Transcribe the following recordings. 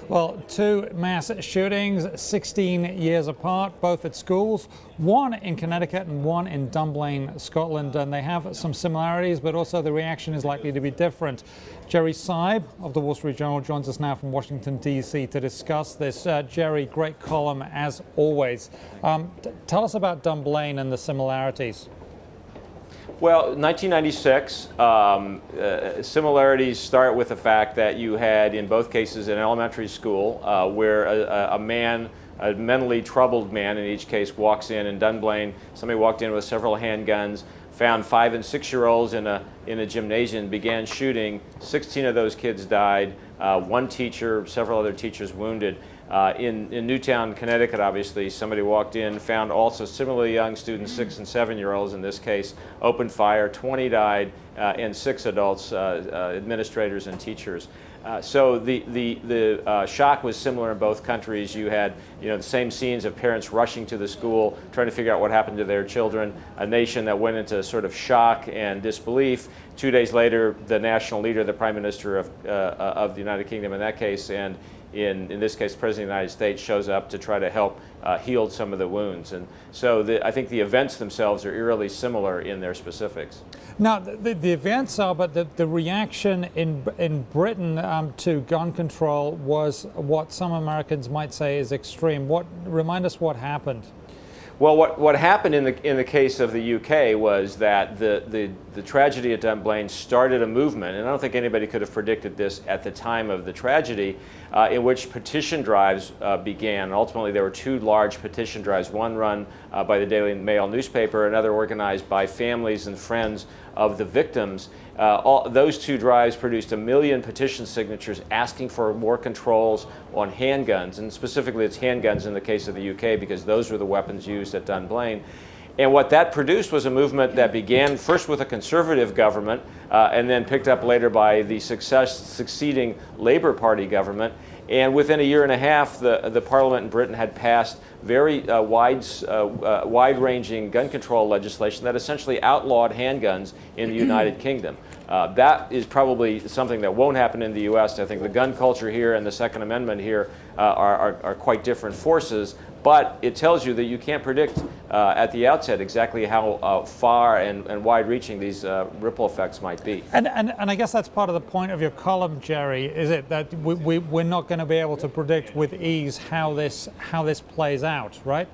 Well, two mass shootings, 16 years apart, both at schools, one in Connecticut and one in Dunblane, Scotland. And they have some similarities, but also the reaction is likely to be different. Jerry Seib of the Wall Street Journal joins us now from Washington, D.C. to discuss this. Jerry, great column as always. Tell us about Dunblane and the similarities. Well, 1996, similarities start with the fact that you had, in both cases, an elementary school where a mentally troubled man in each case, walks in Dunblane. Somebody walked in with several handguns, found 5- and 6-year-olds in a gymnasium, began shooting. 16 of those kids died. One teacher, several other teachers wounded. In Newtown, Connecticut, obviously, somebody walked in, found also similarly young students, 6- and 7-year-olds in this case, opened fire. 20 died, and 6 adults, administrators and teachers. So the shock was similar in both countries. You had, the same scenes of parents rushing to the school, trying to figure out what happened to their children. A nation that went into sort of shock and disbelief. 2 days later, the national leader, the Prime Minister of the United Kingdom in that case, and in this case, the President of the United States, shows up to try to help heal some of the wounds. And so I think the events themselves are eerily similar in their specifics. Now, the events are, but the reaction in Britain to gun control was what some Americans might say is extreme. Remind us what happened. Well, what happened in the case of the UK was that the tragedy at Dunblane started a movement, and I don't think anybody could have predicted this at the time of the tragedy, in which petition drives began. Ultimately, there were 2 large petition drives, one run by the Daily Mail newspaper, another organized by families and friends of the victims. Those 2 drives produced 1 million petition signatures asking for more controls on handguns, and specifically it's handguns in the case of the UK because those were the weapons used at Dunblane. And what that produced was a movement that began first with a conservative government and then picked up later by the succeeding Labour Party government. And within a year and a half, the Parliament in Britain had passed very wide-ranging gun control legislation that essentially outlawed handguns in the United Kingdom. That is probably something that won't happen in the U.S. I think the gun culture here and the Second Amendment here are quite different forces, but it tells you that you can't predict at the outset exactly how far and wide-reaching these ripple effects might be. And I guess that's part of the point of your column, Jerry, is it that we're not going to be able to predict with ease how this plays out, right?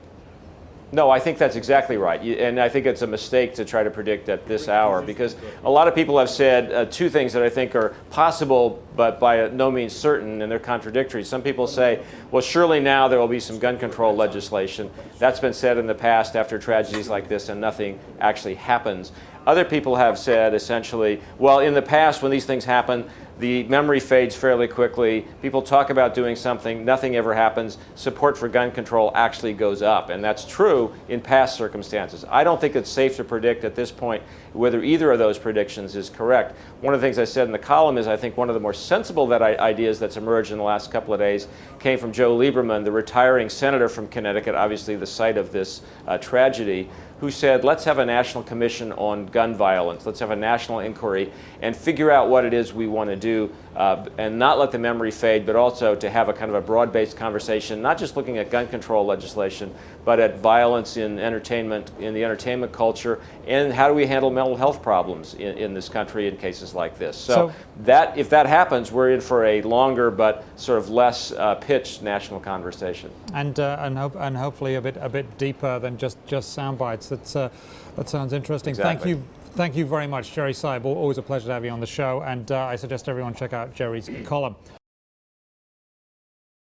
No, I think that's exactly right. And I think it's a mistake to try to predict at this hour, because a lot of people have said 2 things that I think are possible but by no means certain, and they're contradictory. Some people say, well, surely now there will be some gun control legislation. That's been said in the past after tragedies like this, and nothing actually happens. Other people have said essentially, well, in the past when these things happen, the memory fades fairly quickly. People talk about doing something, nothing ever happens. Support for gun control actually goes up, and that's true in past circumstances. I don't think it's safe to predict at this point whether either of those predictions is correct. One of the things I said in the column is I think one of the more sensible ideas that's emerged in the last couple of days came from Joe Lieberman, the retiring senator from Connecticut, obviously the site of this tragedy, who said, let's have a national commission on gun violence. Let's have a national inquiry and figure out what it is we want to do and not let the memory fade, but also to have a kind of a broad-based conversation, not just looking at gun control legislation, but at violence in entertainment, in the entertainment culture, and how do we handle mental health problems in this country in cases like this. So that, if that happens, we're in for a longer but sort of less pitched national conversation. And hopefully a bit deeper than just sound bites. That sounds interesting. Exactly. Thank you very much, Jerry Seib. Always a pleasure to have you on the show, and I suggest everyone check out Jerry's column.